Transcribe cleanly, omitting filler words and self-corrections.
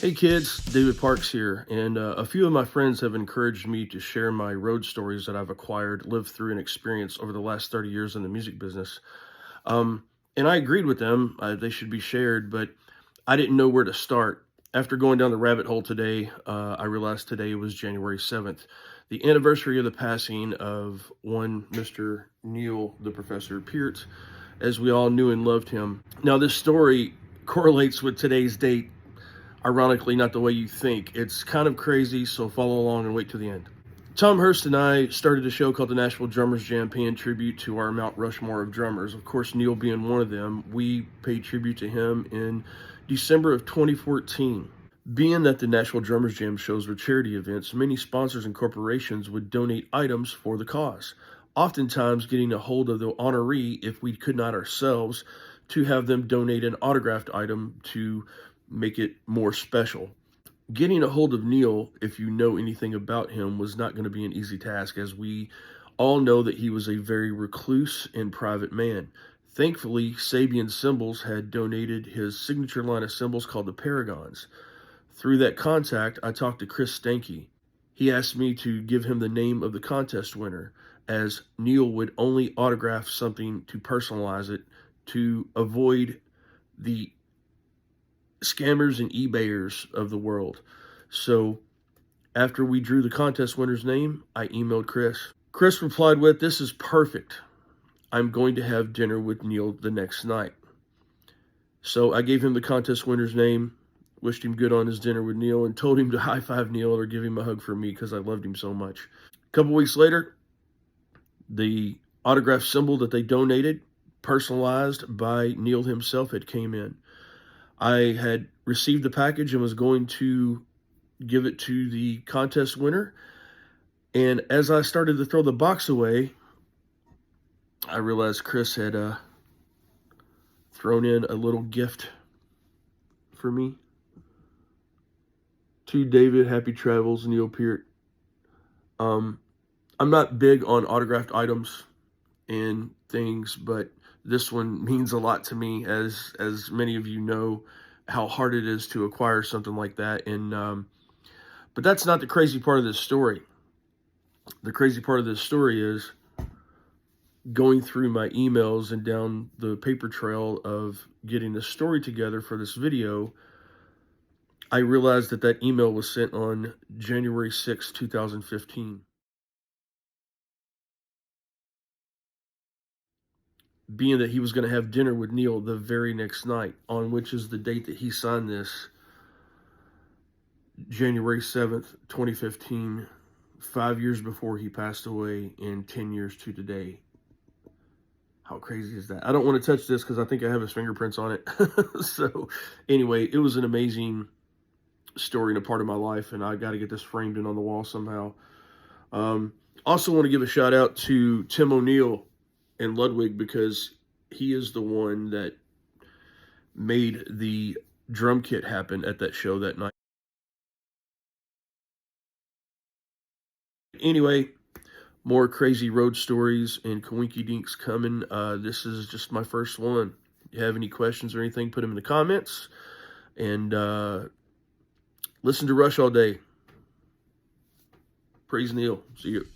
Hey kids, David Parks here, and a few of my friends have encouraged me to share my road stories that I've acquired, lived through, and experienced over the last 30 years in the music business. Um, and I agreed with them, they should be shared, but I didn't know where to start. After going down the rabbit hole today, I realized today was January 7th, the anniversary of the passing of one Mr. Neil, the Professor Peart, as we all knew and loved him. Now, this story correlates with today's date. Ironically, not the way you think. It's kind of crazy, so follow along and wait to the end. Tom Hurst and I started a show called the Nashville Drummers Jam, paying tribute to our Mount Rushmore of drummers. Of course, Neil being one of them. We paid tribute to him in December of 2014. Being that the Nashville Drummers Jam shows were charity events, many sponsors and corporations would donate items for the cause, oftentimes getting a hold of the honoree if we could not ourselves, to have them donate an autographed item to make it more special. Getting a hold of Neil, if you know anything about him, was not going to be an easy task, as we all know that he was a very recluse and private man. Thankfully, Sabian Cymbals had donated his signature line of cymbals called the Paragons. Through that contact, I talked to Chris Stanky. He asked me to give him the name of the contest winner, as Neil would only autograph something to personalize it to avoid the scammers and eBayers of the world. So after we drew the contest winner's name, I emailed Chris. Chris replied with, "This is perfect. I'm going to have dinner with Neil the next night." So I gave him the contest winner's name, wished him good on his dinner with Neil, and told him to high five Neil or give him a hug from me because I loved him so much. A couple weeks later, the autographed symbol that they donated, personalized by Neil himself, had came in. I had received the package and was going to give it to the contest winner. And as I started to throw the box away, I realized Chris had thrown in a little gift for me. To David, happy travels, Neil Peart. I'm not big on autographed items and things, but this one means a lot to me, as many of you know how hard it is to acquire something like that. And but that's not the crazy part of this story. The crazy part of this story is going through my emails and down the paper trail of getting the story together for this video. I realized that that email was sent on January 6, 2015. Being that he was going to have dinner with Neil the very next night, on which is the date that he signed this, January 7th, 2015, 5 years before he passed away, and 10 years to today. How crazy is that? I don't want to touch this because I think I have his fingerprints on it. So anyway, it was an amazing story and a part of my life, and I got to get this framed in on the wall somehow. Also want to give a shout out to Tim O'Neill in Ludwig, because he is the one that made the drum kit happen at that show that night. Anyway, more crazy road stories and coinky dinks coming. This is just my first one. If you have any questions or anything, put them in the comments. And listen to Rush all day. Praise Neil. See you.